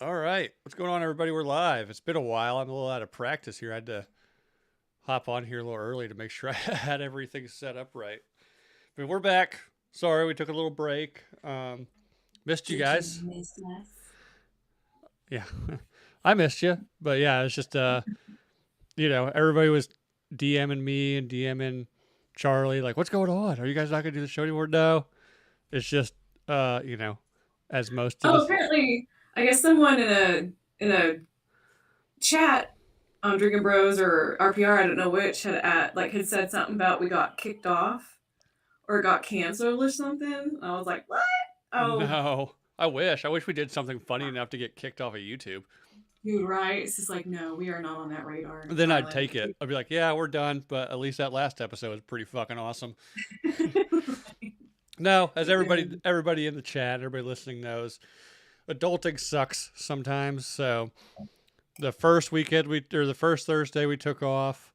All right. What's going on, everybody? We're live. It's been a while. I'm a little out of practice here. I had to hop on here a little early to make sure I had everything set up right. But we're back. Sorry, we took a little break. Missed you Did you guys. miss us? Yeah, I missed you. But yeah, it's just, everybody was DMing me and DMing Charlie, like, what's going on? Are you guys not going to do the show anymore? No. It's just, uh, you know, as most of Oh, us. apparently, I guess someone in a chat on Drinking Bros or RPR, I don't know which, had said something about we got kicked off or got canceled or something. And I was like, what? Oh, No. I wish. I wish we did something funny enough to get kicked off of YouTube. dude, right? It's just like, no, we are not on that radar, Then I'd darling. take it. I'd be like, yeah, we're done. But at least that last episode was pretty fucking awesome. No, as Very. everybody in the chat, everybody listening knows, adulting sucks sometimes. So the first weekend the first Thursday we took off,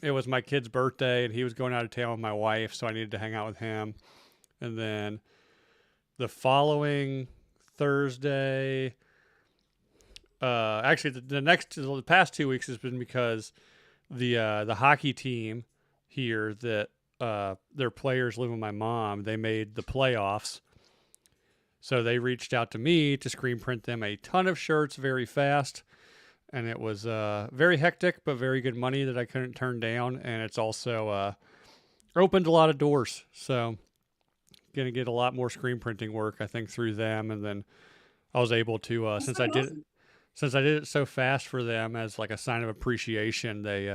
it was my kid's birthday, and he was going out of town with my wife, so I needed to hang out with him. And then the following Thursday, actually the past 2 weeks has been because the hockey team here that their players live with my mom. They made the playoffs, so they reached out to me to screen print them a ton of shirts very fast, and it was very hectic but very good money that I couldn't turn down. And it's also opened a lot of doors, so gonna get a lot more screen printing work I think through them. And then I was able to That's so awesome. since I did it so fast for them as like a sign of appreciation, they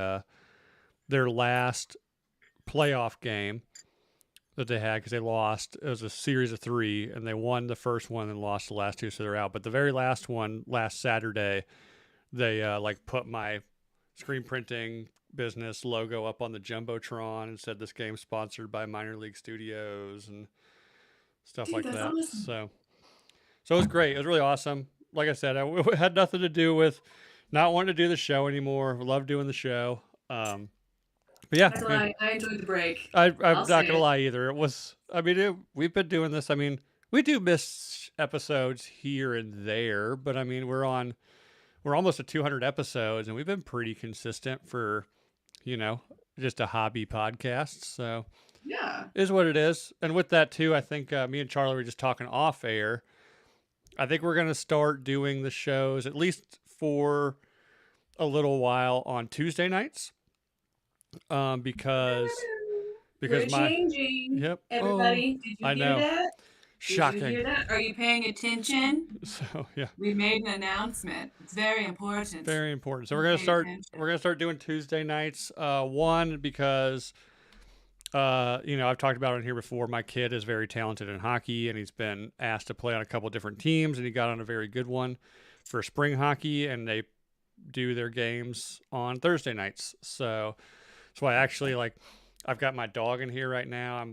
their last playoff game that they had, because they lost. It was a series of three, and they won the first one and lost the last two, so they're out. But the very last one, last Saturday, they like put my screen printing business logo up on the jumbotron and said this game's sponsored by Minor League Studios and stuff Dude, like that's that. awesome. So it was great. It was really awesome. Like I said, it had nothing to do with not wanting to do the show anymore. Love doing the show. But yeah, Not gonna lie, I enjoyed the break. I'm I'll not say gonna it. lie either. It was. I mean, we've been doing this. I mean, we do miss episodes here and there, but I mean, we're almost at 200 episodes, and we've been pretty consistent for you know just a hobby podcast. So Yeah. it is what it is. And with that too, I think me and Charlie were just talking off air. I think we're gonna start doing the shows at least for a little while on Tuesday nights, because We're my changing, yep. Oh, everybody. Did you I hear know. that? Did you Shocking. hear that? Are you paying attention? So yeah, We made an announcement. It's very important. very important. So You we're gonna pay start. attention. We're gonna start doing Tuesday nights. One because I've talked about it here before. My kid is very talented in hockey, and he's been asked to play on a couple different teams, and he got on a very good one for spring hockey, and they do their games on Thursday nights. So I actually like. I've got my dog in here right now.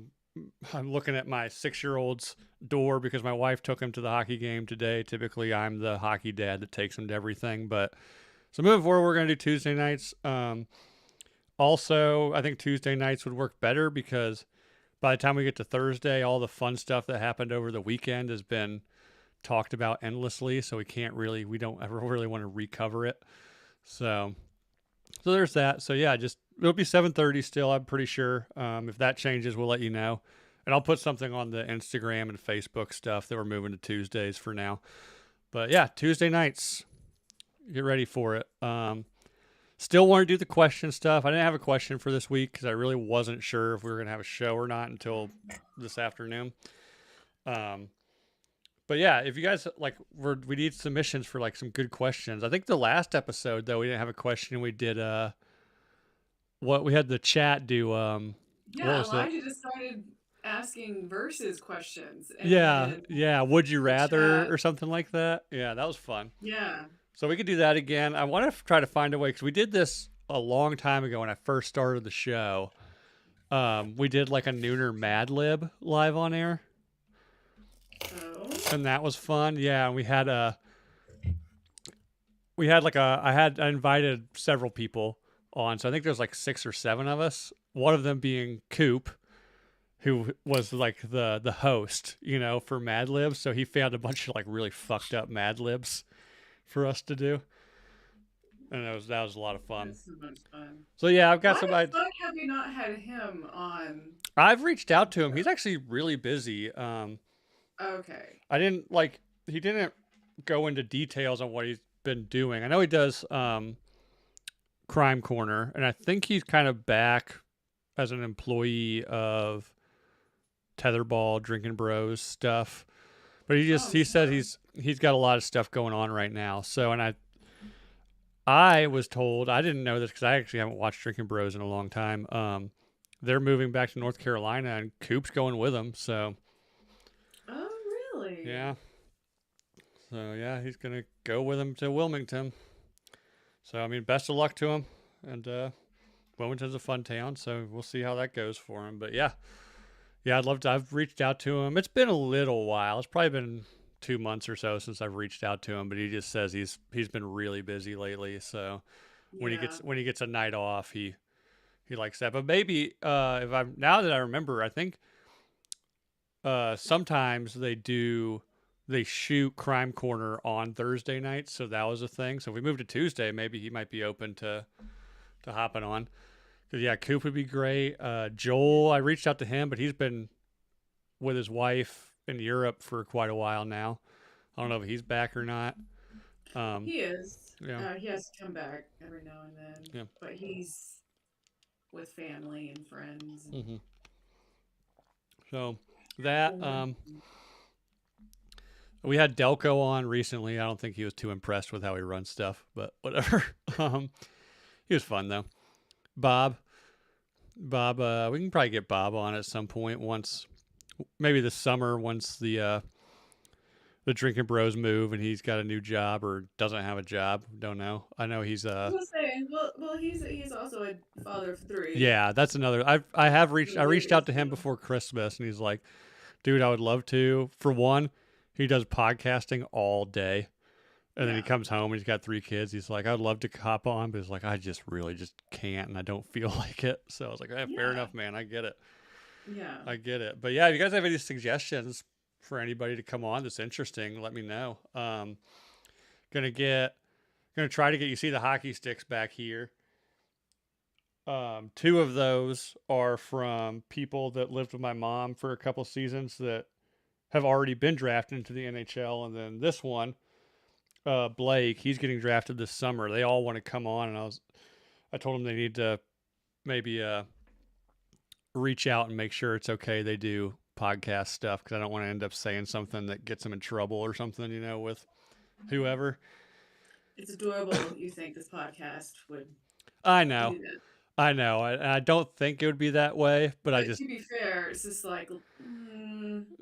I'm looking at my 6 year old's door because my wife took him to the hockey game today. Typically, I'm the hockey dad that takes him to everything. But so moving forward, we're going to do Tuesday nights. Also, I think Tuesday nights would work better because by the time we get to Thursday, all the fun stuff that happened over the weekend has been talked about endlessly. So we don't ever really want to recover it. So, so there's that. So yeah, just it'll be 7:30 still. I'm pretty sure. If that changes, we'll let you know, and I'll put something on the Instagram and Facebook stuff that we're moving to Tuesdays for now. But yeah, Tuesday nights. Get ready for it. Still want to do the question stuff. I didn't have a question for this week because I really wasn't sure if we were gonna have a show or not until this afternoon. Um, but yeah, if you guys like, we need submissions for like some good questions. I think the last episode though we didn't have a question. We did what we had the chat do. What Yeah, was it? Elijah just started asking versus questions, and Yeah, then yeah. Would you the rather chat. or something like that? Yeah, that was fun. Yeah. So we could do that again. I want to try to find a way because we did this a long time ago when I first started the show. We did like a Nooner Mad Lib live on air, Oh. and that was fun. Yeah, and we had like I invited several people on, so I think there's like 6 or 7 of us. One of them being Coop, who was like the host, for Mad Libs. So he found a bunch of like really fucked up Mad Libs for us to do, and that was a lot of fun. That's so much fun. So yeah, I've got Why some. the fuck have we not had him on I've reached the out to him. He's show? actually really busy. Okay. I didn't like he didn't go into details on what he's been doing. I know he does Crime Corner, and I think he's kind of back as an employee of Tetherball, Drinking Bros stuff. But he Oh, he said sure. he's got a lot of stuff going on right now. So, and I was told, I didn't know this because I actually haven't watched Drinking Bros in a long time. They're moving back to North Carolina, and Coop's going with them. So Oh, really? yeah, so yeah, he's gonna go with him to Wilmington. So I mean, best of luck to him. And Wilmington's a fun town, so we'll see how that goes for him. But yeah, yeah, I'd love to. I've reached out to him. It's been a little while. It's probably been 2 months or so since I've reached out to him. But he just says he's been really busy lately. So Yeah. when he gets a night off, he likes that. But maybe if I'm now that I remember, I think sometimes they shoot Crime Corner on Thursday nights, so that was a thing. So if we move to Tuesday, maybe he might be open to hopping on. Cause yeah, Coop would be great. Joel, I reached out to him, but he's been with his wife in Europe for quite a while now. I don't know if he's back or not. Um, He is. yeah, He has to come back every now and then, yeah. but he's with family and friends and hmm So that boring. we had Delco on recently. I don't think he was too impressed with how he runs stuff, but whatever. He was fun though. Bob, Bob, we can probably get Bob on at some point once, maybe this summer once the Drinking Bros move and he's got a new job or doesn't have a job. Don't know. I know he's I was saying, well, he's also a father of three. yeah, that's another. I reached out Babies, to him so before Christmas and he's like, dude, I would love to. For one, he does podcasting all day. And then he yeah, comes home and he's got 3 kids. He's like, I'd love to hop on, but he's like, I just really just can't and I don't feel like it. So I was like, fair yeah, enough, man. I get it. yeah. I get it. But yeah, if you guys have any suggestions for anybody to come on that's interesting, let me know. Gonna get gonna try to get you see the hockey sticks back here. Two of those are from people that lived with my mom for a couple seasons that have already been drafted into the NHL, and then this one, Blake, he's getting drafted this summer. They all want to come on, and I told them they need to maybe reach out and make sure it's okay they do podcast stuff because I don't want to end up saying something that gets them in trouble or something, with whoever. It's adorable. You think this podcast would I know, do that? I know. I don't think it would be that way, but I But just to be fair, it's just like,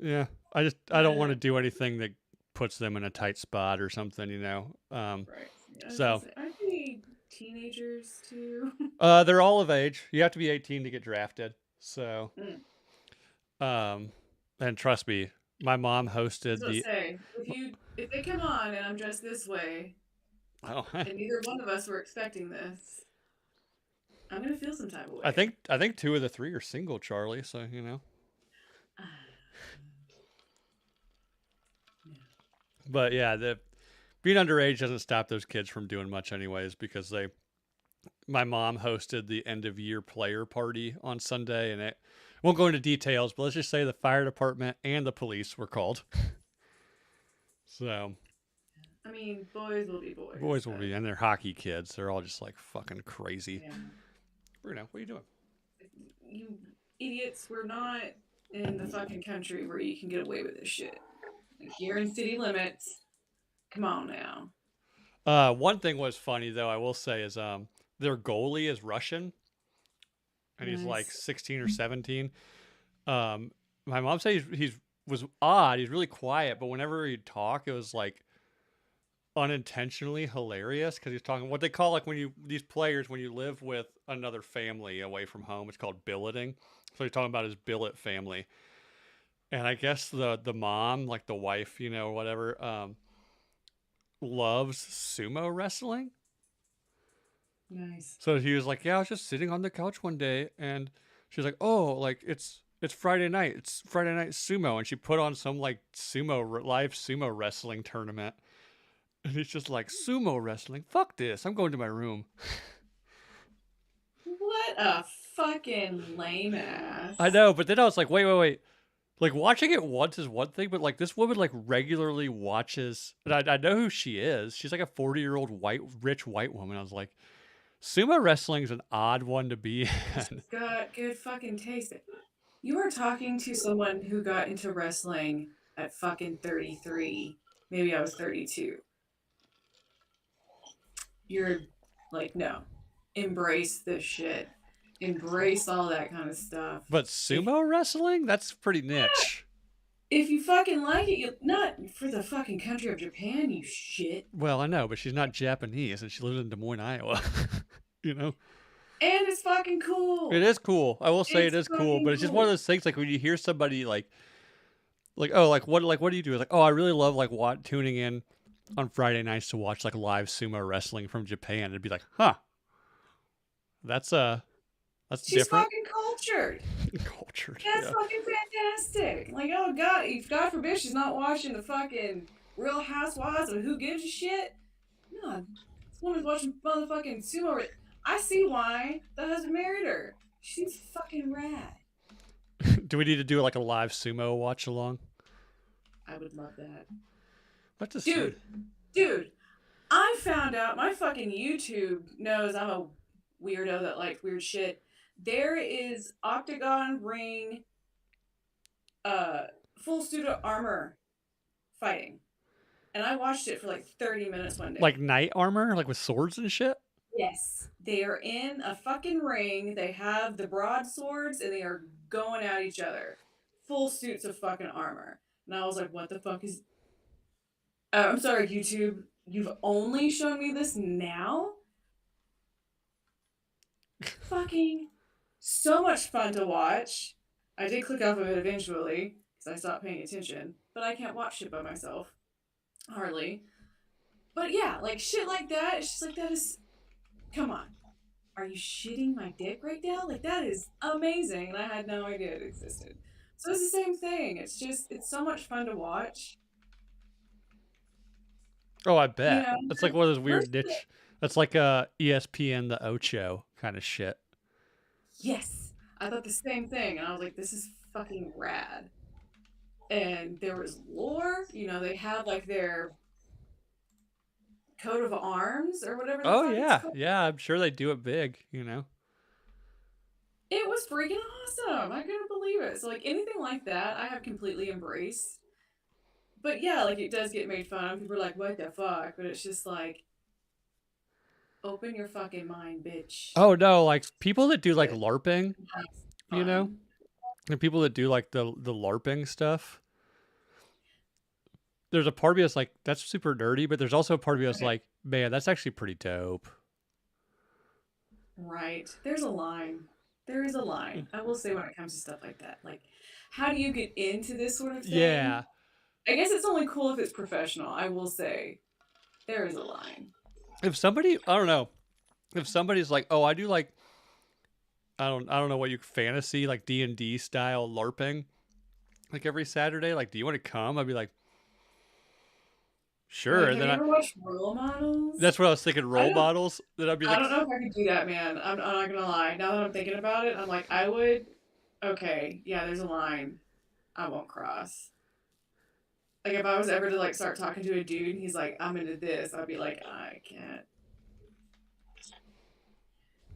yeah, I don't want eh, to do anything that puts them in a tight spot or something. right. Yeah, I was gonna So say, aren't they teenagers too? they're all of age. You have to be 18 to get drafted. So Mm. um, and trust me, my mom I was hosted gonna the. say, if they come on and I'm dressed this way, Oh, and neither one of us were expecting this, I'm gonna feel some type of I way. think 2 of the 3 are single, Charlie. So. Ah, yeah. But yeah, the being underage doesn't stop those kids from doing much, anyways, because my mom hosted the end of year player party on Sunday, and it won't go into details, but let's just say the fire department and the police were called. So I mean, boys will be boys, boys will but be, and they're hockey kids. They're all just like fucking crazy. yeah, Bruno, what are you doing? you idiots, we're not in the fucking country where you can get away with this shit. Like, you're in city limits. Come on now. One thing was funny though, I will say, is their goalie is Russian, and he's like Nice. 16 or 17. Um, my mom said he's was odd. He's really quiet, but whenever he'd talk, it was like unintentionally hilarious because he's talking what they call like when you these players when you live with another family away from home. It's called billeting. So he's talking about his billet family, and I guess the mom, like the wife, or whatever, loves sumo wrestling. Nice. So he was like, "Yeah, I was just sitting on the couch one day, and she's like, oh, like It's Friday night. It's Friday night sumo, and she put on some like live sumo wrestling tournament, and it's just like sumo wrestling. Fuck this! I'm going to my room. What a fucking lame I ass. know, but then I was like, wait. Like watching it once is one thing, but like this woman like regularly watches, and I know who she is. She's like a 40-year-old rich white woman. I was like, sumo wrestling's an odd one to be in. She's got good fucking taste. You are talking to someone who got into wrestling at fucking 33. Maybe I was 32. You're like, no. Embrace this shit. Embrace all that kind of stuff. But If sumo wrestling, that's pretty niche. if you fucking like it, you not for the fucking country of Japan, you shit. Well, I know, but she's not Japanese, and she lives in Des Moines, Iowa. you know, And it's fucking it cool. is cool. I will say it It's is cool, fucking but it's just one of cool. those things. Like when you hear somebody like oh, like what do you do? It's like, oh, I really love like tuning in on Friday nights to watch like live sumo wrestling from Japan. It'd be like, huh, that's that's She's different. fucking cultured. Cultured, That's yeah. fucking fantastic. Like, oh god, if God forbid she's not watching the fucking Real Housewives of Who Gives a Shit. No, this woman's watching motherfucking sumo. I see why the husband married her. She's fucking rad. do we need to do like a live sumo watch along? I would love that. What to see? Dude, I found out my fucking YouTube knows I'm a weirdo that likes weird shit. There is octagon ring uh full suit of armor fighting. And I watched it for like 30 minutes one Like day. knight armor, like with swords and shit. Yes. They are in a fucking ring. They have the broadswords and they are going at each other. Full suits of fucking armor. And I was like, what the fuck is. I'm sorry, YouTube. You've only shown me this now? Fucking so much fun to watch. I did click off of it eventually because I stopped paying attention. But I can't watch shit by myself. Hardly. But yeah, like shit like that. It's just like, that is. Come on. Are you shitting my dick right now? Like, that is amazing. And I had no idea it existed. So it's the same thing. It's just, it's so much fun to watch. Oh, I You bet. know, It's like one of those most weird of the, niche. That's like ESPN the Ocho kind of shit. yes, I thought the same thing. And I was like, this is fucking rad. And there was lore. You know, they had like their coat of arms or whatever the Oh fuck it's yeah, called. yeah. I'm sure they do it big. You know. It was freaking awesome. I couldn't believe it. So, like, anything like that, I have completely embraced. But yeah, like, it does get made fun of. People are like, what the fuck? But it's just like, open your fucking mind, bitch. Oh no, like people that do like Shit. LARPing, Have you know, fun. and people that do like the LARPing stuff. There's a part of me that's like that's super nerdy, but there's also a part of me that's Okay. like, man, that's actually pretty dope. Right. There's a line. There is a line. I will say when it comes to stuff like that. Like, how do you get into this sort of thing? Yeah. I guess it's only cool if it's professional. I will say there is a line. If somebody, I don't know, if somebody's like, oh, I do like, I don't know what you fantasy like D&D style LARPing, like every Saturday, like, do you want to come? I'd be like, sure. Like, And have then you ever watched Role Models? that's what I was thinking, I role don't models. Then I'd be I like, don't know if I could do that, man. I'm not gonna lie. Now that I'm thinking about it, I'm like, I would. Okay, yeah, there's a line I won't cross. Like, if I was ever to like start talking to a dude, and he's like, I'm into this, I'd be like, I can't.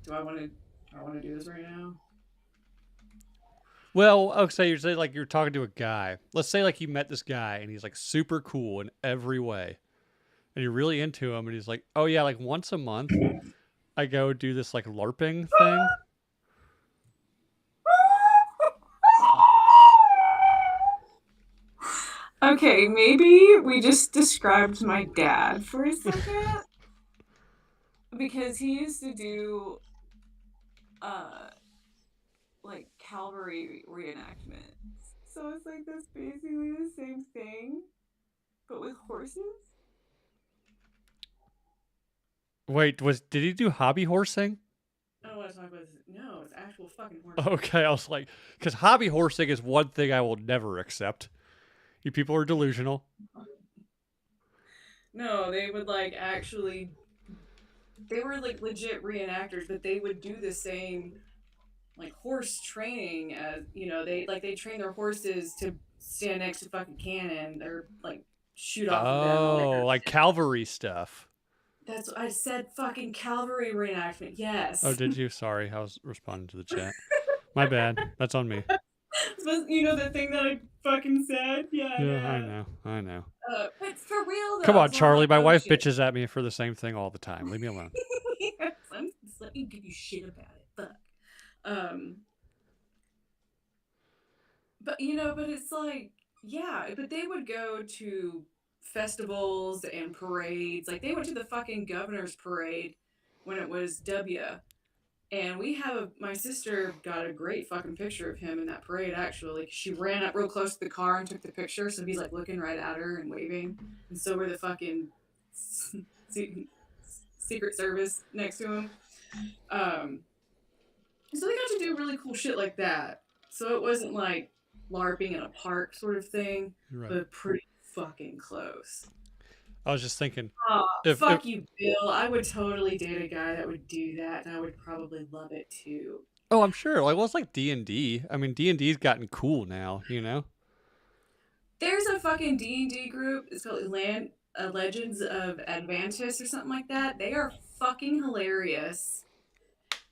Do I want to? Do I want to do this right now? well, okay, you're saying like you're talking to a guy. Let's say like you met this guy and he's like super cool in every way, and you're really into him, and he's like, oh yeah, like once a month I go do this like LARPing thing. Okay, maybe we just described my dad for a second because he used to do uh like cavalry reenactments. So it's like that's basically the same thing, but with horses. Wait, did he do hobby horsing? I don't want to talk about this. No, it's actual fucking horrible. Okay, I was like, because hobby horsing is one thing I will never accept. You people are delusional. No, they would like actually. They were like legit reenactors, but they would do the same like horse training as they train their horses to stand next to fucking cannon or like shoot off of them, all that kind Oh, of like shit. cavalry stuff. That's what I said, fucking cavalry reenactment. Oh, Yes. did you? Sorry, I was responding to the chat. My bad. That's on me. You know the thing that I fucking said? Yeah, Yeah, I yeah. know. I know. But for real Come though, on, so I'm Charlie. like, My oh wife shit. bitches at me for the same thing all the time. Leave me alone. Just let me give you shit about it. Fuck. Um, but it's like, yeah, but they would go to festivals and parades. Like they went to the fucking governor's parade when it was W. And my sister got a great fucking picture of him in that parade, actually. Like, she ran up real close to the car and took the picture, so he's like looking right at her and waving. And so were the fucking Secret Service next to him. Um, so they got to do really cool shit like that. So it wasn't like LARPing in a park sort of thing, You're right. but pretty fucking close. I was just thinking, Oh, if fuck you, Bill. I would totally date a guy that would do that, and I would probably love it too. oh, I'm sure. Like, well, it's like D&D. I mean, D&D's gotten cool now. You know. There's a fucking D&D group. It's called Legends of Advantis or something like that. They are fucking hilarious.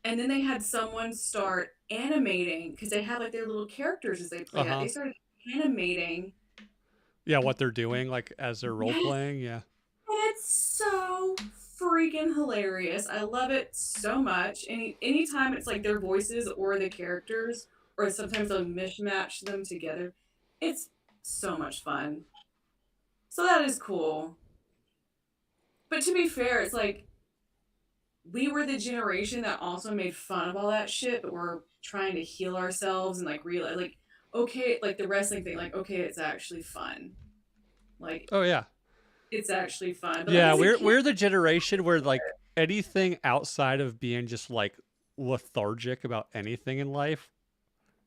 And then they had someone start animating because they had like their little characters as they Uh played out. huh. They started animating. Yeah, what they're doing, like as they're role Yes, playing. Yeah. it's so freaking hilarious. I love it so much. Anytime it's like their voices or the characters, or sometimes they'll mishmatch them together. It's so much fun. So that is cool. But to be fair, it's like we were the generation that also made fun of all that shit, but we're trying to heal ourselves and like realize, like, okay, like the wrestling thing, like, okay, it's actually fun. Like, Oh yeah. it's actually fun. But like Yeah, as a kid, we're the generation where like anything outside of being just like lethargic about anything in life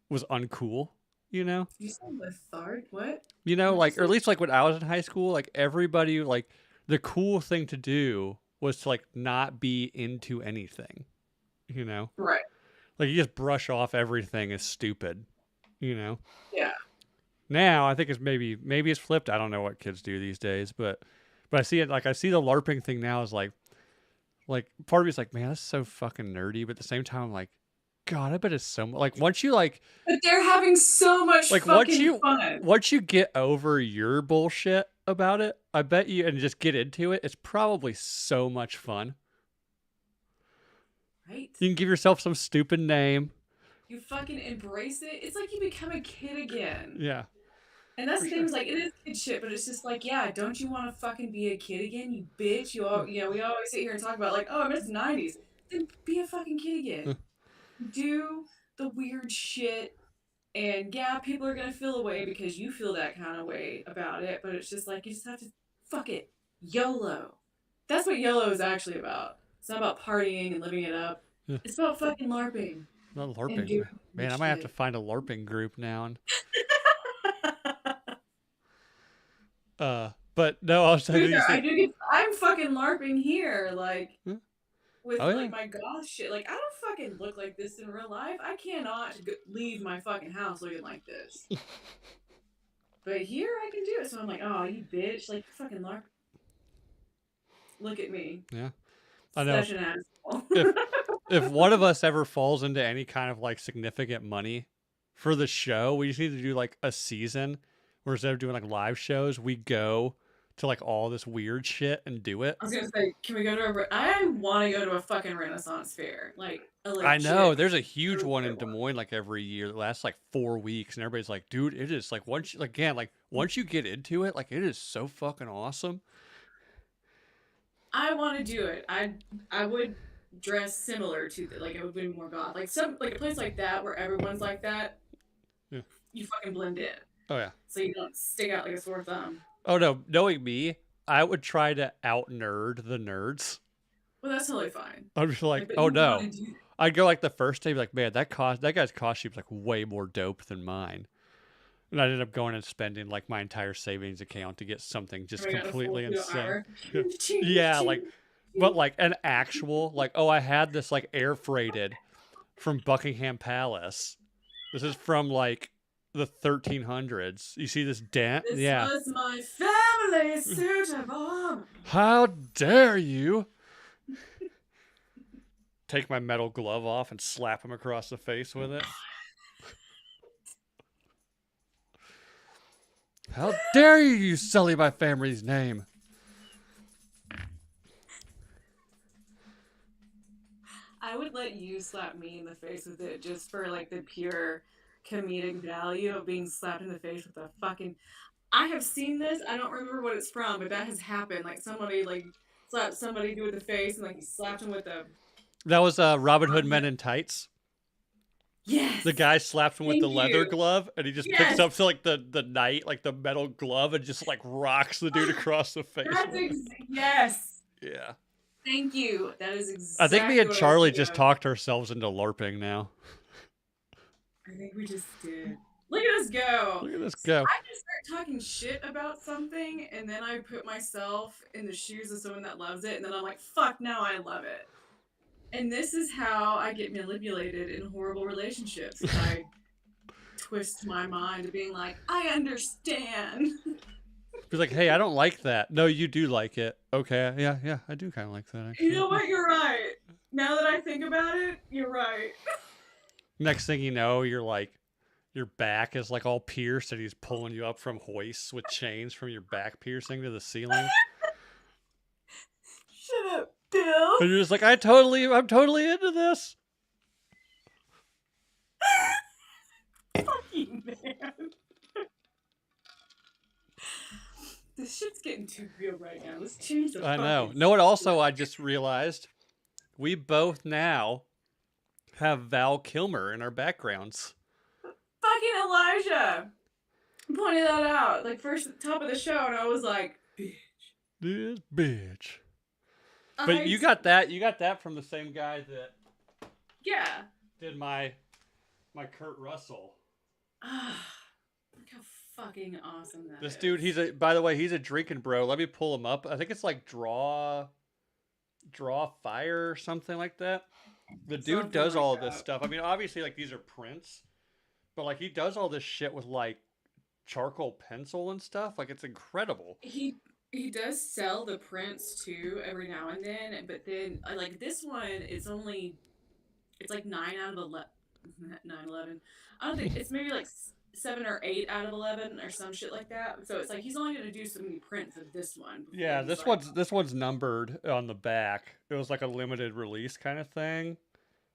was uncool. You know. you said letharg. What? You know, What did you like, or at say? least like when I was in high school, like everybody, like the cool thing to do was to like not be into anything, you know? Right. Like you just brush off everything as stupid, you know? Yeah. Now I think it's maybe it's flipped. I don't know what kids do these days, but I see it like I see the LARPing thing now is like part of me is like, man, that's so fucking nerdy, but at the same time I'm like, God, I bet it's so like once you But they're having so much like once fucking you fun. once you get over your bullshit about it, I bet you and just get into it, it's probably so much fun. Right? You can give yourself some stupid name. You fucking embrace it. It's like you become a kid again. Yeah, And that's for the thing, sure. is like it is kid shit, but it's just like, yeah, don't you want to fucking be a kid again, you bitch? We always sit here and talk about like, oh, I miss the '90s. Then be a fucking kid again. Do the weird shit, and yeah, people are gonna feel away because you feel that kind of way about it. But it's just like you just have to fuck it, YOLO. That's what YOLO is actually about. It's not about partying and living it up. Yeah, It's about fucking LARPing not and LARPing. doing Man, weird I might have to shit. find a LARPing group now. And, but no, I was To be saying fair, these things. I'm fucking LARPing here, like Hmm? with Oh like yeah, my goth shit. Like I don't fucking look like this in real life. I cannot leave my fucking house looking like this. But here I can do it. So I'm like, oh, you bitch, like fucking LARP. Look at me, yeah. I know. such an asshole. If if one of us ever falls into any kind of like significant money for the show, we just need to do like a season where instead of doing like live shows, we go to like all this weird shit and do it. I was gonna say, can we go to I want to go to a fucking Renaissance fair, like a I know legit, there's a huge really one in good Des one. Moines like every year that lasts like 4 weeks, and everybody's like, dude, it is like once you, like, again, like once you get into it, like it is so fucking awesome. I want to do it. I would dress similar to the, like it would be more goth, like some like a place like that where everyone's like that. Yeah. You fucking blend in, Oh yeah. so you don't stick out like a sore thumb. Oh no, knowing me, I would try to out nerd the nerds. Well, that's totally fine. I'm just Like, like, but oh you want no, to do. I'd go like the first day, be like, man, that guy's costume's like way more dope than mine. And I ended up going and spending like my entire savings account to get something And just we got a full completely suit insane. armor. Ching, Yeah, like, ching, but ching. like an actual, like, oh, I had this like air freighted from Buckingham Palace. This is from like the 1300s. You see this dent? This Yeah. was my family suit of armor. How dare you take my metal glove off and slap him across the face with it? How dare you sully my family's name? I would let you slap me in the face with it just for like the pure comedic value of being slapped in the face with a fucking. I have seen this. I don't remember what it's from, but that has happened. Like somebody like slapped somebody with the face, and like he slapped him with a. That was Robin Hood Men in Tights. Yes. The guy slaps him with the Thank leather you. glove, and he just picks Yes. up to like the knight, like the metal glove, and just like rocks the dude across the face. Yes. Yeah. Thank you. That is I think me exactly and what I was Charlie thinking just of. talked ourselves into LARPing now. I think we just did. Look at us go. Look at this go. I just start talking shit about something, and then I put myself in the shoes of someone that loves it, and then I'm like, fuck, now I love it. And this is how I get manipulated in horrible relationships. I twist my mind to being like, I understand. He's like, hey, I don't like that. No, you do like it. Okay, yeah, I do kind of like that You actually. know what? You're right. Now that I think about it, you're right. Next thing you know, you're like, your back is like all pierced, and he's pulling you up from hoists with chains from your back piercing to the ceiling. Shut up, Bill. And you're just like, I'm totally into this. Fucking man. This shit's getting too real right now. Let's change the I know. fucking. No, what also I just realized, we both now have Val Kilmer in our backgrounds. Fucking Elijah pointed that out, like first at the top of the show, and I was like, bitch. This bitch. But you got that from the same guy that Yeah. did my Kurt Russell. Look how fucking awesome that This is. dude, by the way, he's a drinking bro. Let me pull him up. I think it's like draw fire or something like that. The dude Something does like all that. this stuff. I mean, obviously, like these are prints, but like he does all this shit with like charcoal pencil and stuff. Like it's incredible. He does sell the prints too every now and then, but then like this one, it's like 9 out of 11. 9, 11. I don't think it's maybe like 7 or 8 out of 11 or some shit like that. So it's like he's only gonna do so many prints of this one. Yeah, He's this like, one's numbered on the back. It was like a limited release kind of thing.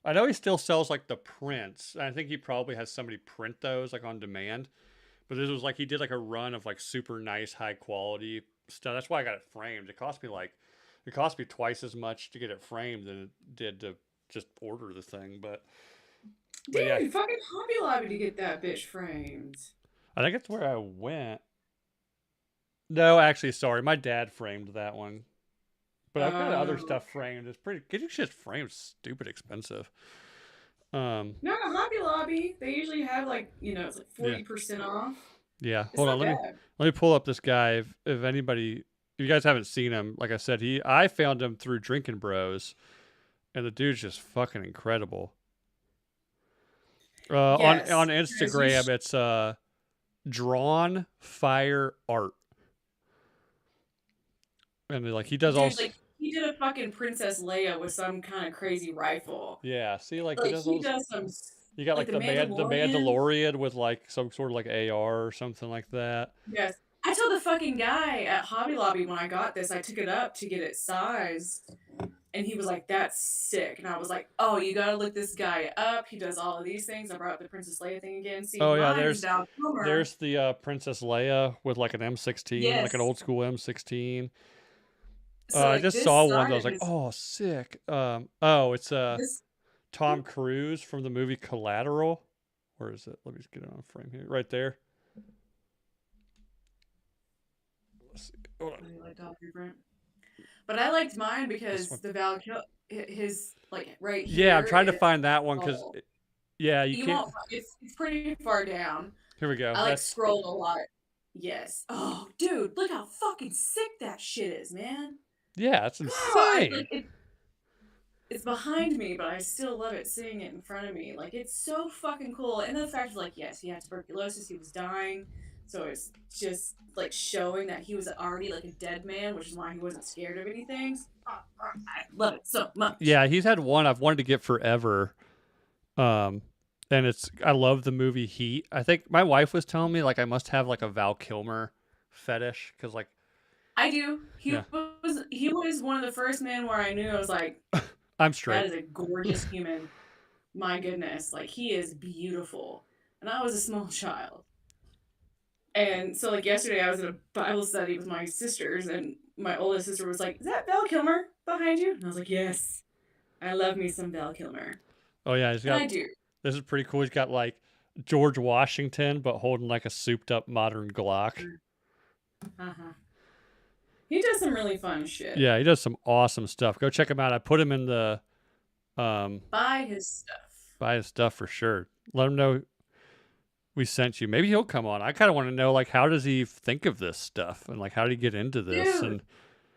I know he still sells like the prints. I think he probably has somebody print those like on demand. But this was like he did like a run of like super nice high quality stuff. That's why I got it framed. It cost me twice as much to get it framed than it did to just order the thing. But dude, yeah, fucking Hobby Lobby to get that bitch framed. I think it's where I went. No, actually, sorry, my dad framed that one. But I've got other stuff framed. It's pretty getting shit framed. Stupid expensive. No, Hobby Lobby. They usually have like it's like 40% off. Yeah, It's hold not on. bad. Let me pull up this guy. If anybody, if you guys haven't seen him, like I said, I found him through Drinking Bros, and the dude's just fucking incredible. Yes. On Instagram, it's drawn fire art, and like he does all. Like he did a fucking Princess Leia with some kind of crazy rifle. Yeah, see, like Like he does some. You got Like like the the Mandalorian. Mandalorian with like some sort of like AR or something like that. Yes. I told the fucking guy at Hobby Lobby when I got this, I took it up to get it sized. And he was like, that's sick. And I was like, oh, you gotta look this guy up. He does all of these things. I brought up the Princess Leia thing again. See, Oh yeah, mine's Val Kilmer. there's the Princess Leia with like an M16, like an old school M16. So, I just saw one that was like, oh, sick. It's Tom Cruise from the movie Collateral. Where is it? Let me just get it on frame here. Right there. Let's see. Hold on. But I liked mine This one. because his like right Yeah, I'm here trying to is find that one because, all. yeah, you You can't. won't. It's pretty far down. Here we go. I like That's, scrolled a lot. Yes. Oh, dude, look how fucking sick that shit is, man. yeah, it's God, insane. it's behind me, but I still love it seeing it in front of me. Like it's so fucking cool. And the fact of like, yes, he had tuberculosis, he was dying. So it's just like showing that he was already like a dead man, which is why he wasn't scared of anything. I love it so much. Yeah, he's had one I've wanted to get forever. Um, and I love the movie Heat. I think my wife was telling me like I must have like a Val Kilmer fetish because like, I do. yeah, He was one of the first men where I knew I was like, I'm that straight. is a gorgeous human. My goodness, like he is beautiful. And I was a small child. And so like yesterday I was in a Bible study with my sisters and my oldest sister was like, "Is that Val Kilmer behind you?" And I was like, "Yes. I love me some Val Kilmer." Oh yeah, he's And got. I do. This is pretty cool. He's got like George Washington, but holding like a souped up modern Glock. Uh-huh. He does some really fun shit. Yeah, he does some awesome stuff. Go check him out. I put him in the Buy his stuff. buy his stuff for sure. Let him know we sent you. Maybe he'll come on. I kind of want to know like how does he think of this stuff and like how did he get into this Dude, and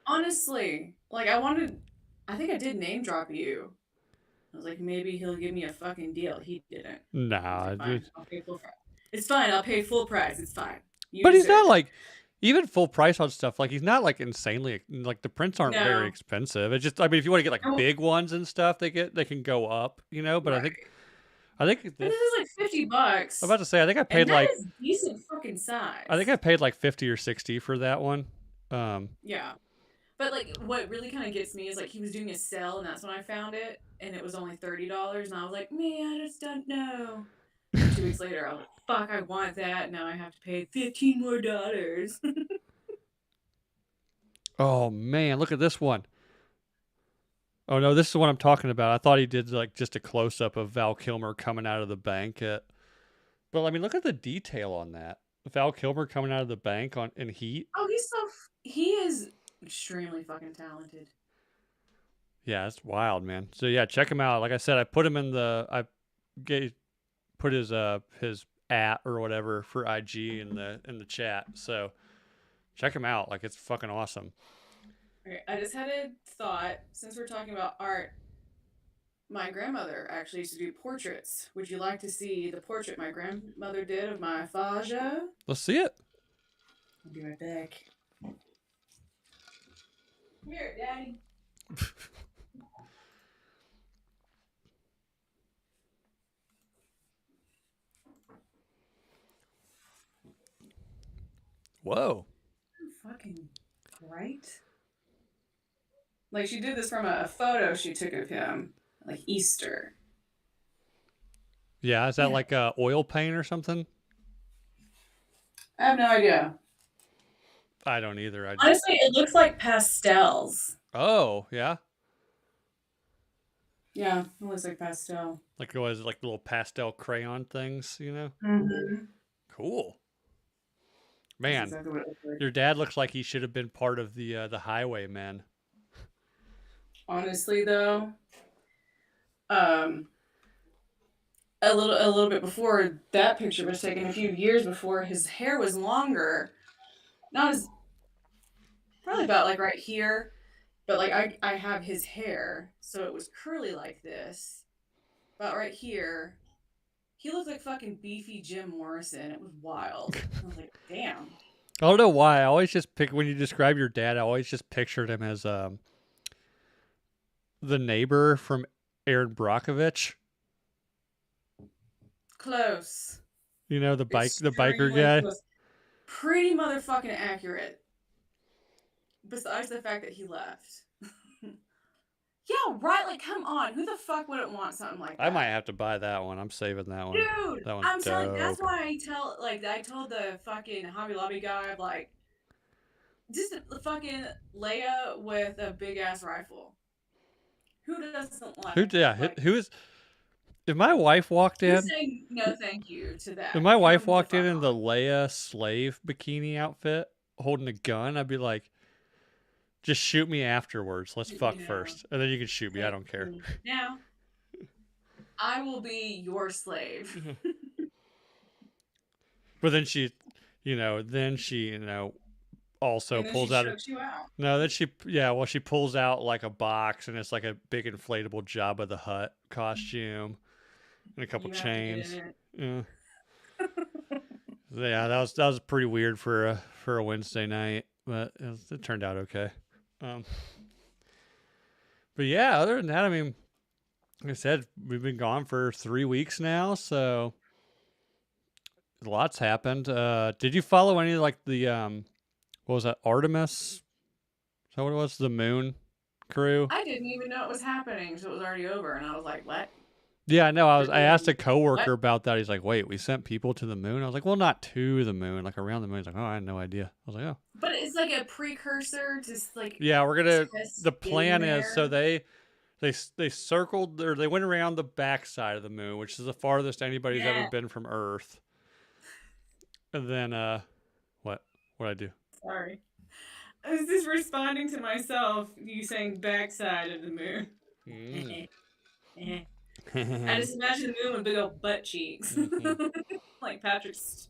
honestly, like I think I did name drop you. I was like, maybe he'll give me a fucking deal. He didn't. I was nah, like, fine, dude. I'll pay full price. It's fine, I'll pay full price. It's fine. You But he's deserve not it. like even full price on stuff. Like he's not like insanely like the prints aren't very No. expensive. It's just I mean if you want to get like Oh, big ones and stuff, they can go up, you know. But right. I think But this this is like I'm $50. about to say And that is decent fucking I think size. I paid like 50 or 60 for that one. Um, Yeah. But like what really kind of gets me is like he was doing a sale and that's when I found it and it was only $30 and I was like, man, I just don't know. And 2 weeks later I was like, fuck, I want that. Now I have to pay 15 more dollars. oh man, look at this one. Oh no, this is what I'm talking about. I thought he did like just a close up of Val Kilmer coming out of the bank at. But I mean, look at the detail on that. Val Kilmer coming out of the bank on in Heat. Oh, he is extremely fucking talented. Yeah, it's wild, man. So yeah, check him out. Like I said, I put him in the I gave put his at or whatever for IG in the chat. So check him out. Like it's fucking awesome. Okay, I just had a thought since we're talking about art. My grandmother actually used to do portraits. Would you like to see the portrait my grandmother did of my Faja? Let's see it. I'll be right back. Here, Daddy. Whoa. Fucking right. Like she did this from a photo she took of him, like Easter. Yeah, is that Yeah, like oil paint or something? I have no idea. I don't either. I just. Honestly, it looks like pastels. Oh yeah. Yeah, it looks like pastel. Like it was like little pastel crayon things, you know? Mm-hmm. Cool. That's Man, exactly what it looks like. your dad looks like he should have been part of the Highwaymen. Honestly, though, um, a little bit before that picture was taken, a few years before, his hair was longer. Not as probably about like right here, but like I have his hair, so it was curly like this. About right here, he looked like fucking beefy Jim Morrison. It was wild. I was like, damn. I don't know why. I always just pick when you describe your dad. I always just pictured him as the neighbor from Aaron Brockovich. Close. You know the biker Extremely guy. close. Pretty motherfucking accurate. Besides the fact that he left. Yeah, right. Like, come on. Who the fuck wouldn't want something like I might that? have to buy that one. I'm saving that one. Dude, That one's I'm telling. That's dope. why I told the fucking Hobby Lobby guy, I'm like, just the fucking Leia with a big ass rifle. Who doesn't Who? Yeah. like? Who is? If my wife walked Who's in, saying no, thank you to if that? my wife Come the walked fuck in the on. Leia slave bikini outfit, holding a gun, I'd be like, Just shoot me afterwards. Let's fuck You know, first, and then you can shoot me. I take don't care. me now. I will be your slave. But then she also And then she pulls out a chokes you out. no. Then she pulls out like a box, and it's like a big inflatable Jabba the Hutt costume and a couple You have to get in chains. it. Yeah, yeah. That was pretty weird for a Wednesday night, but it turned out okay. Um, but yeah, other than that, I mean, like I said, we've been gone for 3 weeks now, so lots happened. Did you follow any like the what was that, Artemis? Is that what it was? The moon crew? I didn't even know it was happening, so it was already over, and I was like, "What? Yeah, no, They're I asked a doing coworker what?" about that. He's like, "Wait, we sent people to the moon?" I was like, "Well, not to the moon, like around the moon." He's like, "Oh, I had no idea." I was like, "Oh, But it's like a precursor to like yeah, we're gonna." test The getting plan is so there. they circled or they went around the backside of the moon, which is the farthest anybody's ever Yeah, been from Earth. And then what I do? sorry. I was just responding to myself, you saying backside of the moon. Mm. I just imagine the moon with big old butt cheeks. Mhm. Like Patrick's.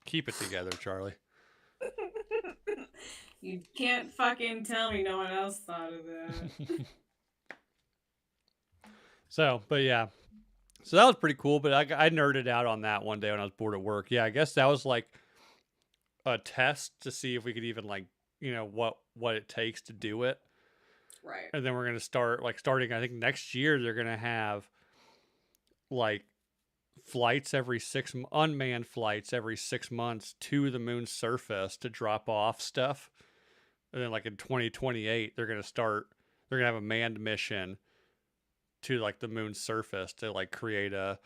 Keep it together, Charlie. You can't fucking tell me no one else thought of that. So, but yeah, so that was pretty cool. But I nerded out on that one day when I was bored at work. Yeah, I guess that was like a test to see if we could even like what it takes to do it. Right. And then we're gonna start starting. I think next year they're gonna have like flights unmanned flights every 6 months to the moon's surface to drop off stuff. And then like in 2028 they're gonna have a manned mission to like the moon's surface to like create a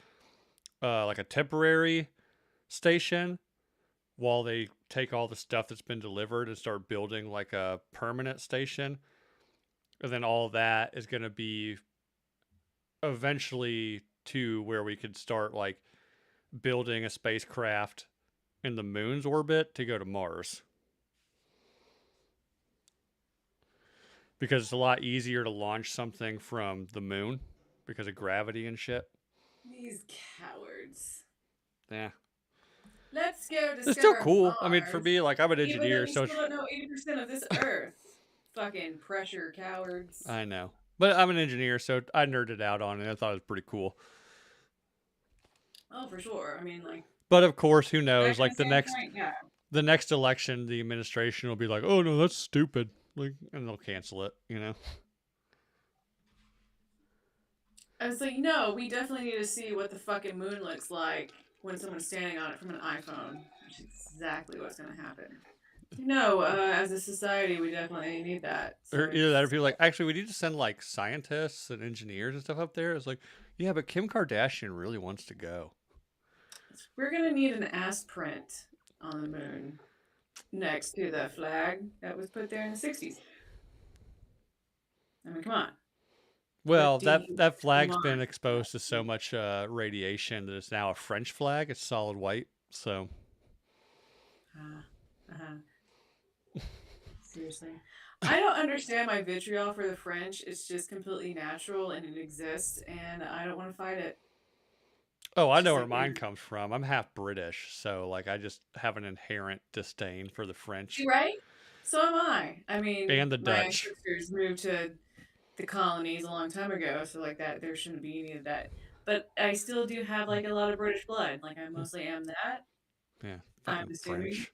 like a temporary station while they take all the stuff that's been delivered and start building like a permanent station. And then all that is going to be eventually to where we could start like building a spacecraft in the moon's orbit to go to Mars. Because it's a lot easier to launch something from the moon because of gravity and shit. These cowards. Yeah. Let's go It's still discover cool. I mean, for Mars. me, like I'm an Even though engineer, we so still don't know 80% of this Earth. Fucking pressure cowards. I know. But I'm an engineer, so I nerded out on it. I thought it was pretty cool. Oh, for sure. I mean, like, But of course, who that knows? kind Like of standpoint, yeah. the next election, the administration will be like, "Oh no, that's stupid," like, and they'll cancel it. I was like, no, we definitely need to see what the fucking moon looks like when someone's standing on it from an iPhone. That's exactly what's going to happen. No, as a society, we definitely need that. Or So either that, or people like, actually, we need to send like scientists and engineers and stuff up there. It's like, yeah, but Kim Kardashian really wants to go. we're going to need an ass print on the moon next to the flag that was put there in the 60s. I mean, come on. Well, What do you that flag's been want? exposed to so much radiation that it's now a French flag. It's solid white. So Seriously. I don't understand my vitriol for the French. It's just completely natural and it exists, and I don't want to fight it. oh, I It's know just where like mine comes from. I'm half British, so like I just have an inherent disdain for the French right? So am I. I mean, and the my Dutch. ancestors moved to the colonies a long time ago, so like that, there shouldn't be any of that. But I still do have like a lot of British blood. Like I mostly am that. Yeah, I'm fucking assuming. French.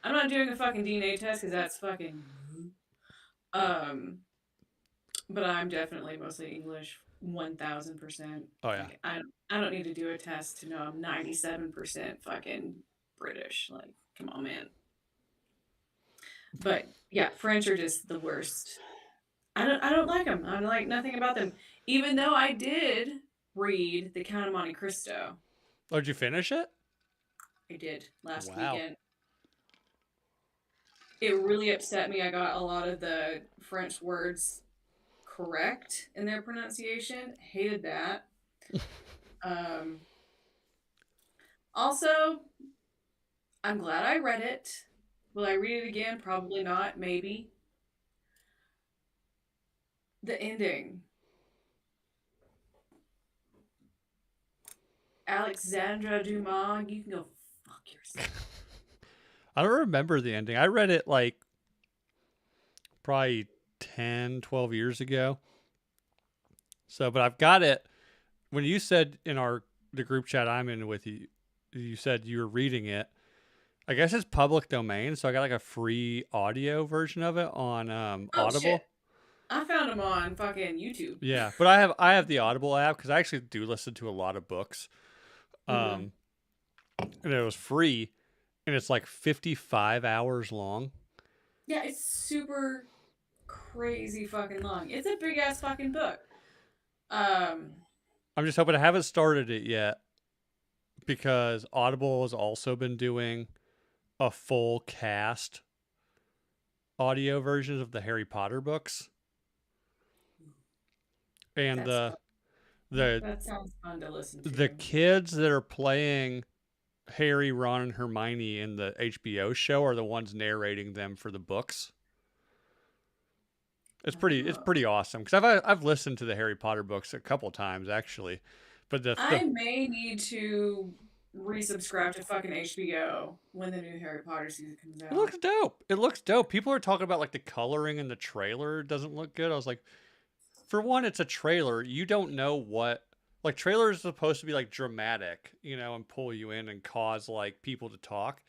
I'm not doing a fucking DNA test because that's fucking. Um, but I'm definitely mostly English, 1000%. Oh yeah. Like I don't need to do a test to know I'm 97% fucking British. Like, come on, man. But yeah, French are just the worst. I don't like them. I don't like nothing about them. Even though I did read The Count of Monte Cristo. Oh, did you finish it? I did last Wow. weekend. It really upset me. I got a lot of the French words correct in their pronunciation. Hated that. Um, Also, I'm glad I read it. Will I read it again? Probably not. Maybe. The ending. Alexandra Dumas, you can go fuck yourself. I don't remember the ending. I read it like probably 10, 12 years ago. So, but I've got it. When you said in the group chat I'm in with you, you said you were reading it. I guess it's public domain, so I got like a free audio version of it on Oh Audible. shit. I found him on fucking YouTube. Yeah, but I have the Audible app because I actually do listen to a lot of books. Mm-hmm. Um, and it was free, and it's like 55 hours long. Yeah, it's super crazy fucking long. It's a big ass fucking book. Um, I'm just hoping I haven't started it yet because Audible has also been doing a full cast audio version of the Harry Potter books, and that's fun. the That sounds fun to listen the to. kids that are playing Harry, Ron, and Hermione in the HBO show are the ones narrating them for the books. It's Oh. pretty awesome because I've listened to the Harry Potter books a couple times actually, but the I may need to resubscribe to fucking HBO when the new Harry Potter season comes it out. looks dope. It looks dope. People are talking about like the coloring in the trailer doesn't look good. I was like, for one, it's a trailer. You don't know what like trailers are supposed to be like dramatic, and pull you in and cause like people to talk.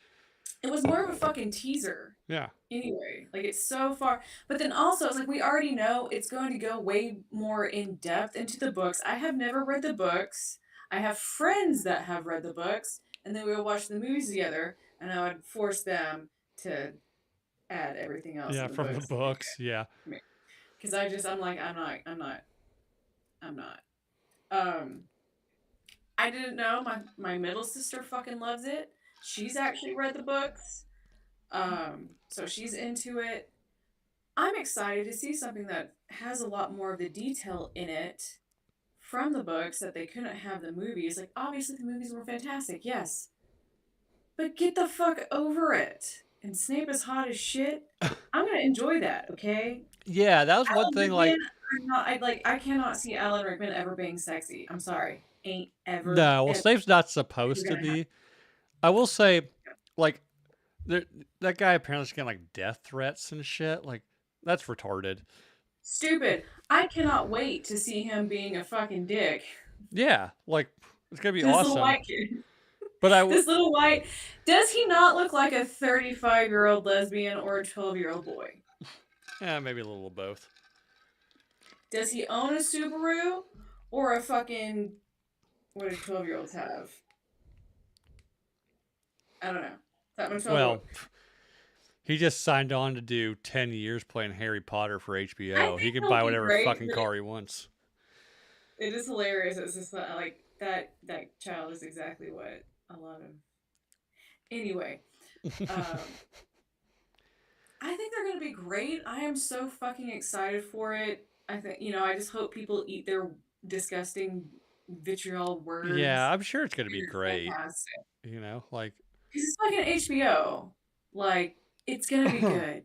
It was more of a fucking teaser. Yeah. Anyway, like it's so far, but then also it's like we already know it's going to go way more in depth into the books. I have never read the books. I have friends that have read the books, and then we would watch the movies together, and I would force them to add everything else Yeah, in the from the books books. Yeah. because I'm like I'm not. Um, I didn't know my middle sister fucking loves it. She's actually read the books, so she's into it. I'm excited to see something that has a lot more of the detail in it from the books that they couldn't have the movies. Like, obviously, the movies were fantastic, yes. But get the fuck over it. And Snape is hot as shit. I'm gonna enjoy that, okay? Yeah, that was one Alan thing Rickman, like I cannot see Alan Rickman ever being sexy. I'm sorry. Ain't ever, no, well ever Snape's not supposed to gonna happen. be. I will say like there, that guy apparently is getting like death threats and shit. Like that's retarded. Stupid. I cannot wait to see him being a fucking dick. Yeah, like it's gonna be This little awesome. white kid. But This little white. Does he not look like a 35-year-old lesbian or a 12-year-old boy? yeah, maybe a little of both. Does he own a Subaru or a fucking. What do 12-year-olds have? I don't know. That my 12-year-old. Well, he just signed on to do 10 years playing Harry Potter for I HBO. He think can he'll buy do whatever great, fucking but car he wants. it is hilarious. It's just like that child is exactly what I love him. Anyway, um, I think they're gonna be great. I am so fucking excited for it. I think I just hope people eat their disgusting vitriol Yeah, words. I'm sure it's gonna be They're great. fantastic. Like Because it's fucking HBO. Like it's gonna be good.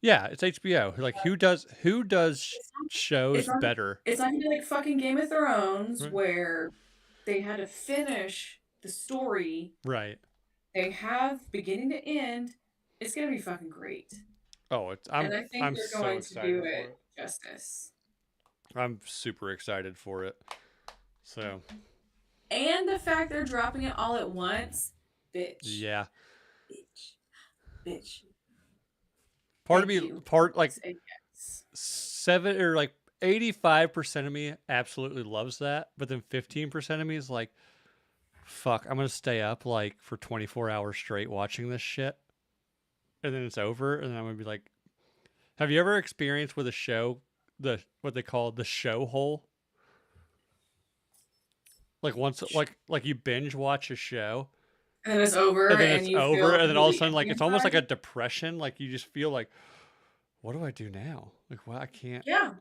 yeah, it's HBO. Like who does It's not, shows better? it's not gonna be like fucking Game of Thrones Right. where they had to finish the story. Right. They have beginning to end. It's gonna be fucking great. Oh, it's And I think I'm they're so going to do excited for it it. justice. I'm super excited for it. So, And the fact they're dropping it all at once, bitch, yeah. bitch, bitch. Part of Thank me you. part like Say yes. 7 or like 85% of me absolutely loves that, but then 15% of me is like fuck, I'm going to stay up like for 24 hours straight watching this shit. And then it's over and then I'm going to be like, have you ever experienced with a show what they call the show hole? Like once like you binge watch a show And then it's over, and then and it's you over feel and then all of a completely sudden like empty it's almost like a inside. depression, like you just feel like what do I do now? Like well I can't. Yeah,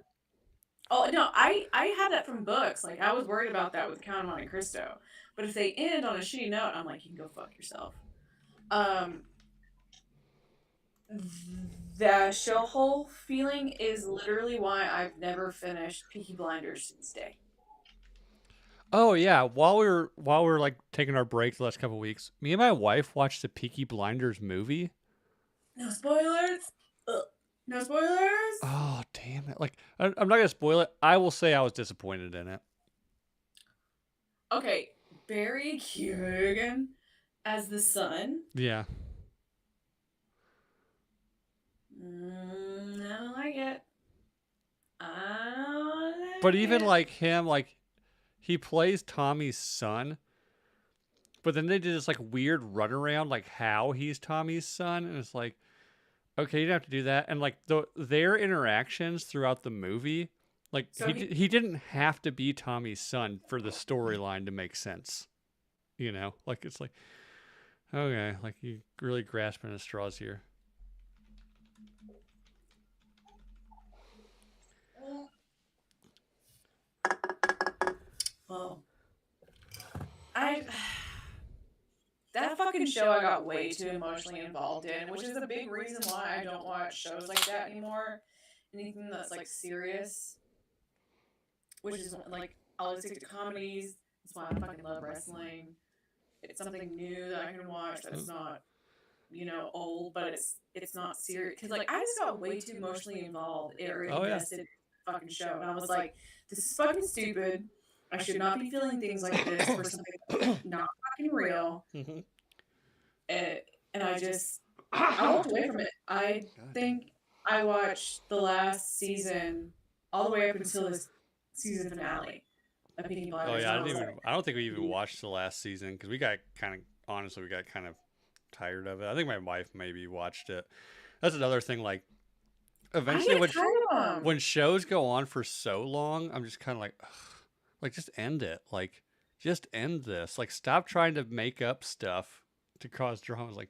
Oh no, I had that from books. Like I was worried about that with Count of Monte Cristo. But if they end on a shitty note, I'm like, you can go fuck yourself. Um, the show hole feeling is literally why I've never finished Peaky Blinders to this day. Oh yeah, while we were like taking our break the last couple weeks, me and my wife watched the Peaky Blinders movie. No spoilers. Ugh. No spoilers. Oh damn it! Like I'm not gonna spoil it. I will say I was disappointed in it. Okay, Barry Keoghan as the son. Yeah, I don't like it. I don't but like even it. like him, like he plays Tommy's son, but then they did this like weird runaround, like how he's Tommy's son, and it's like, okay, you don't have to do that. And like their interactions throughout the movie, like So he he didn't have to be Tommy's son for the storyline to make sense. You know, like it's like, okay, like you really grasping at straws here. well, I that fucking show I got way too emotionally involved in, which is a big reason why I don't watch shows like that anymore. Anything that's like serious, which is like I'll just stick to comedies. That's why I fucking love wrestling. It's something new that I can watch that's not, old, but it's not serious. Because like I just got way too emotionally involved or Oh yeah. invested in the fucking show, and I was like, this is fucking stupid. I should not be feeling things like this for something that's not fucking real. Mhm. And, and I walked away from it. I think I watched the last season all the way up until this season finale of Peaky Oh Blinders, yeah, and I was like, I don't think we even watched the last season because we got kind of honestly we got kind of tired of it. I think my wife maybe watched it. That's another thing. Like I eventually get tired of them. when shows go on for so long, I'm just kind of like, ugh, like just end it. Like just end this. Like stop trying to make up stuff to cause drama. Like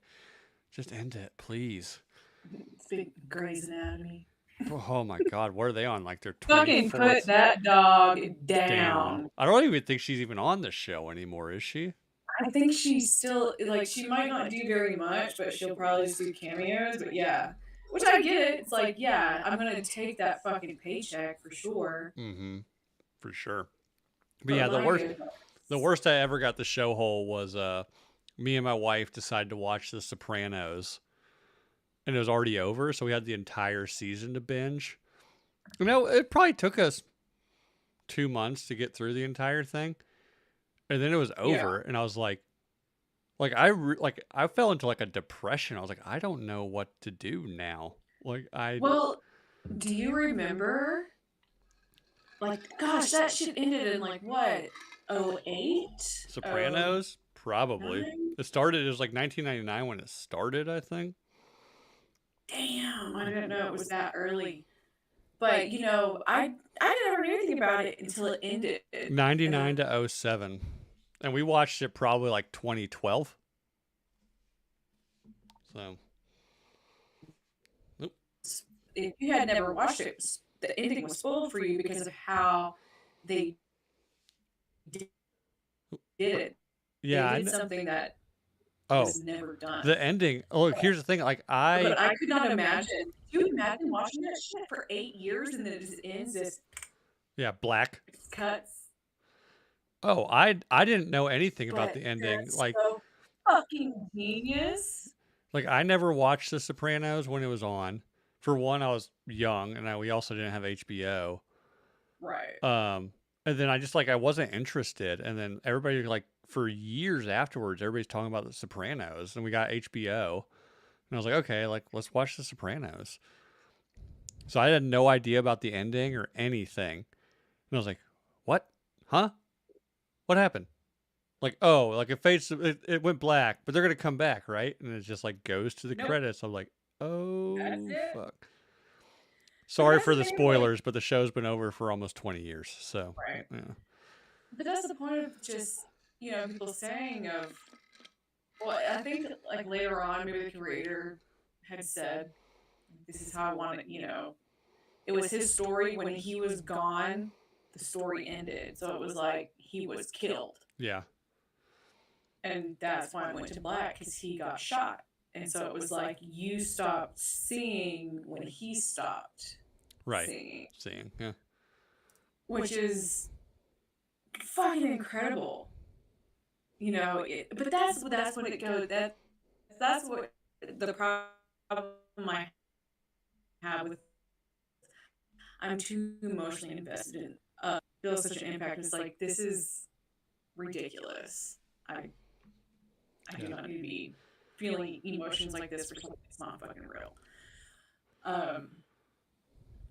just end it, please. It's big Grey's Anatomy. Oh my God, what are they on? Like their Fucking put 24th that dog down. down. I don't even think she's even on the show anymore, is she? I think she's still like she might not do very much, but she'll probably just do cameos. But yeah, which I get it. It's like yeah, I'm gonna take that fucking paycheck for sure. Mm-hmm. For sure. But But yeah, my goodness, the worst I ever got the show hole was me and my wife decided to watch The Sopranos, and it was already over, so we had the entire season to binge. You know, it probably took us 2 months to get through the entire thing, and then it was yeah. over, and I was like I fell into like a depression. I was like, I don't know what to do now. Like I Well, do you remember? Like, gosh, that shit ended in like what? 08? Oh, Sopranos probably. 9? It was like 1999 when it started, I think. Damn, I didn't know it was that early. But I never knew anything about it until it ended. And 99 to '07, and we watched it probably like 2012. So nope. if you had never watched it, the ending was spoiled for you because of how they did it. Yeah, They did something that oh, was never done. the ending. Oh, look, here's the thing. Like But I could not imagine. Could you imagine watching that shit for 8 years and then it just ends this yeah, black. cuts? Oh, I didn't know anything about But the ending. that's so fucking genius. Like I never watched The Sopranos when it was on. For one, I was young, and we also didn't have HBO. Right. And then I just like I wasn't interested, and then everybody like for years afterwards, everybody's talking about The Sopranos, and we got HBO, and I was like, okay, like let's watch The Sopranos. So I had no idea about the ending or anything, and I was like, what? Huh? What happened? Like, oh, like it fades, it went black, but they're gonna come back, right? And it just like goes to the Nope. credits. I'm like, oh That's it. fuck. Sorry that's for the the thing, spoilers, but the show's been over for almost 20 years. So, Right. yeah. But that's the point of just, people saying of, well, I think like later on, maybe the creator had said, this is how I want it, it was his story. When he was gone, the story ended. So it was like he was killed. Yeah. And that's why it went to black, because he got shot. And so it was like you stopped singing when he stopped Right. singing. Seeing. Yeah. Which is fucking incredible. You know, but that's what it goes. That's what the problem I have with. I'm too emotionally invested in. Feels such an impact. It's like, this is ridiculous. I do not need to be feeling emotions like this for something that's not fucking real.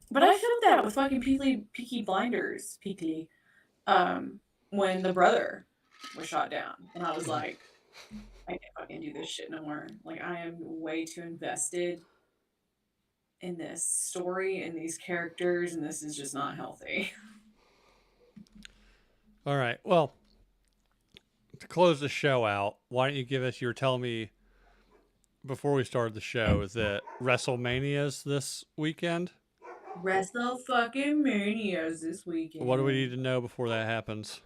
But I felt that with fucking Peaky Blinders, when the brother was shot down, and I was like, I can't fucking do this shit no more. Like, I am way too invested in this story and these characters, and this is just not healthy. All right. Well, to close the show out, why don't you give us? You were telling me before we started the show that WrestleMania's this weekend. Wrestle fucking Manias this weekend. What do we need to know before that happens?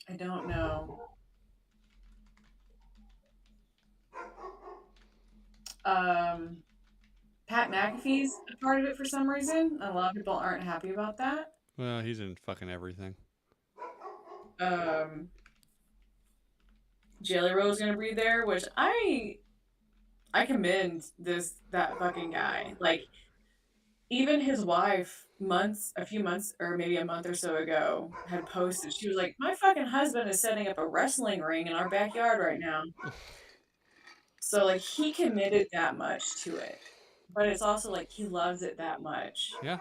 I don't know. Pat McAfee's a part of it for some reason. A lot of people aren't happy about that. Well, he's in fucking everything. Jelly Roll's gonna be there, which I commend that fucking guy. Like, even his wife, a few months or maybe a month or so ago, had posted. She was like, "My fucking husband is setting up a wrestling ring in our backyard right now." So like, he committed that much to it, but it's also like he loves it that much. Yeah.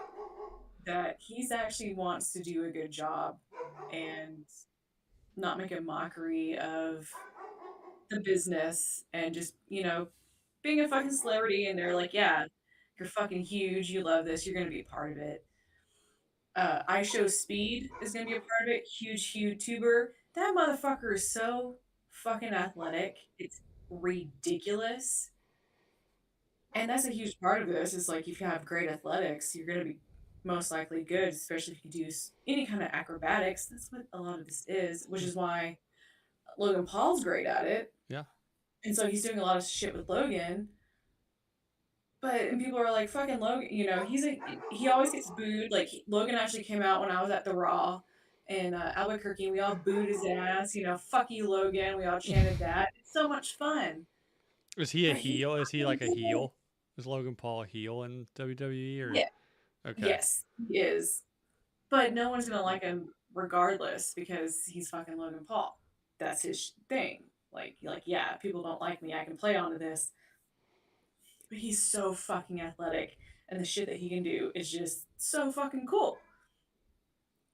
That he's actually wants to do a good job and not make a mockery of the business, and just, being a fucking celebrity, and they're like, yeah, you're fucking huge, you love this, you're gonna be a part of it. I Show Speed is gonna be a part of it, huge YouTuber. That motherfucker is so fucking athletic. It's ridiculous. And that's a huge part of this, is like, if you have great athletics, you're gonna be most likely good, especially if you do any kind of acrobatics. That's what a lot of this is, which is why Logan Paul's great at it. Yeah. And so he's doing a lot of shit with Logan. And people are like, fucking Logan, he always gets booed. Like, Logan actually came out when I was at the Raw in Albuquerque, and we all booed his ass. Fuck you, Logan. We all chanted that. It's so much fun. Is he a But heel? Is he like a heel? Is Logan Paul a heel in WWE? Or Yeah. okay. Yes, he is. But no one's gonna like him regardless, because he's fucking Logan Paul. That's his thing. Like, yeah, people don't like me. I can play onto this. But he's so fucking athletic, and the shit that he can do is just so fucking cool.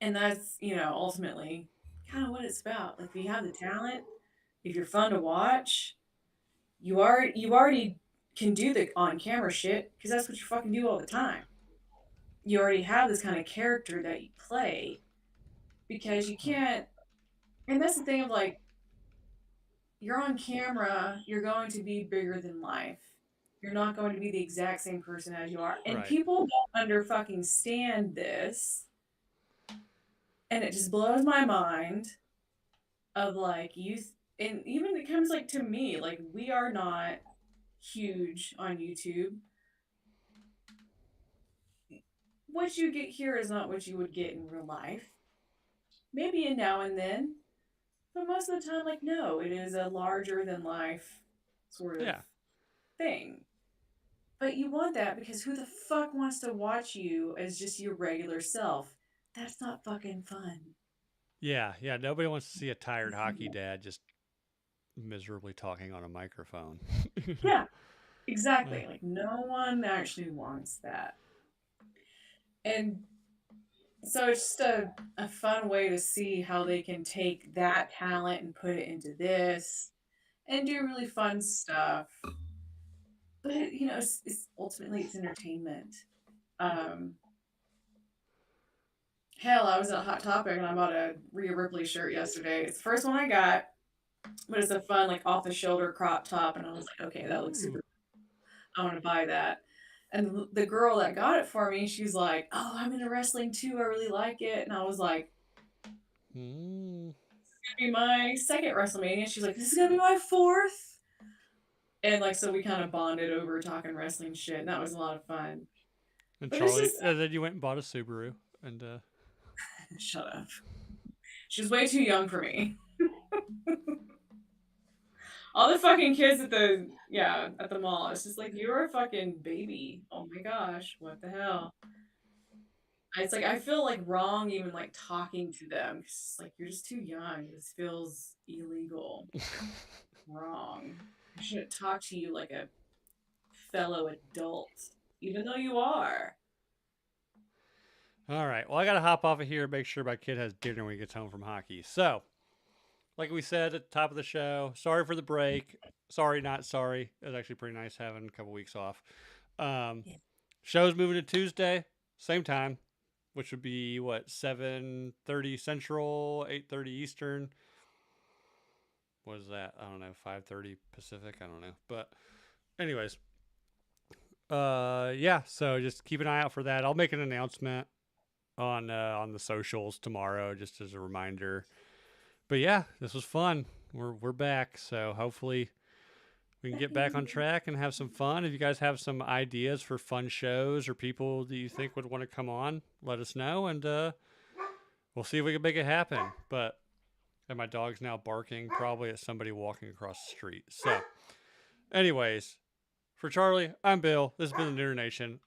And that's, ultimately kind of what it's about. Like, if you have the talent, if you're fun to watch, you already can do the on camera shit, because that's what you fucking do all the time. You already have this kind of character that you play, because you can't. And that's the thing of, like, you're on camera, you're going to be bigger than life. You're not going to be the exact same person as you are. And Right. people don't under fucking stand this. And it just blows my mind of, like, and even it comes, like, to me, like, we are not huge on YouTube. What you get here is not what you would get in real life. Maybe a now and then, but most of the time, like, no, it is a larger than life sort of thing. But you want that, because who the fuck wants to watch you as just your regular self? That's not fucking fun. Yeah. Nobody wants to see a tired hockey dad just miserably talking on a microphone. Yeah, exactly. Like, no one actually wants that. And so it's just a fun way to see how they can take that talent and put it into this and do really fun stuff. But it's ultimately, it's entertainment. Hell, I was at Hot Topic, and I bought a Rhea Ripley shirt yesterday. It's the first one I got, but it's a fun, like, off the shoulder crop top, and I was like, okay, that looks super. I want to buy that. And the girl that got it for me, she's like, "Oh, I'm into wrestling too. I really like it." And I was like, Mm. "Gonna be my second WrestleMania." She's like, "This is gonna be my fourth." And like, so we kind of bonded over talking wrestling shit, and that was a lot of fun. And But it's Charlie, just then you went and bought a Subaru, and shut up. She's way too young for me. All the fucking kids at the mall. It's just like, you're a fucking baby. Oh my gosh, what the hell? It's like I feel like wrong even like talking to them. 'Cause it's like you're just too young. This feels illegal. Wrong. I shouldn't talk to you like a fellow adult, even though you are. all right. Well, I gotta hop off of here and make sure my kid has dinner when he gets home from hockey. So, like we said at the top of the show, sorry for the break. Sorry, not sorry. It was actually pretty nice having a couple weeks off. Um, Yeah. show's moving to Tuesday, same time, which would be what 7:30 Central, 8:30 Eastern. What is that? I don't know. 5:30 Pacific. I don't know. But anyways, yeah. So just keep an eye out for that. I'll make an announcement on the socials tomorrow, just as a reminder. But yeah, this was fun. We're back, so hopefully we can get back on track and have some fun. If you guys have some ideas for fun shows or people that you think would want to come on, let us know, and we'll see if we can make it happen. But and my dog's now barking, probably at somebody walking across the street. So, anyways, for Charlie, I'm Bill. This has been the Nooner Nation.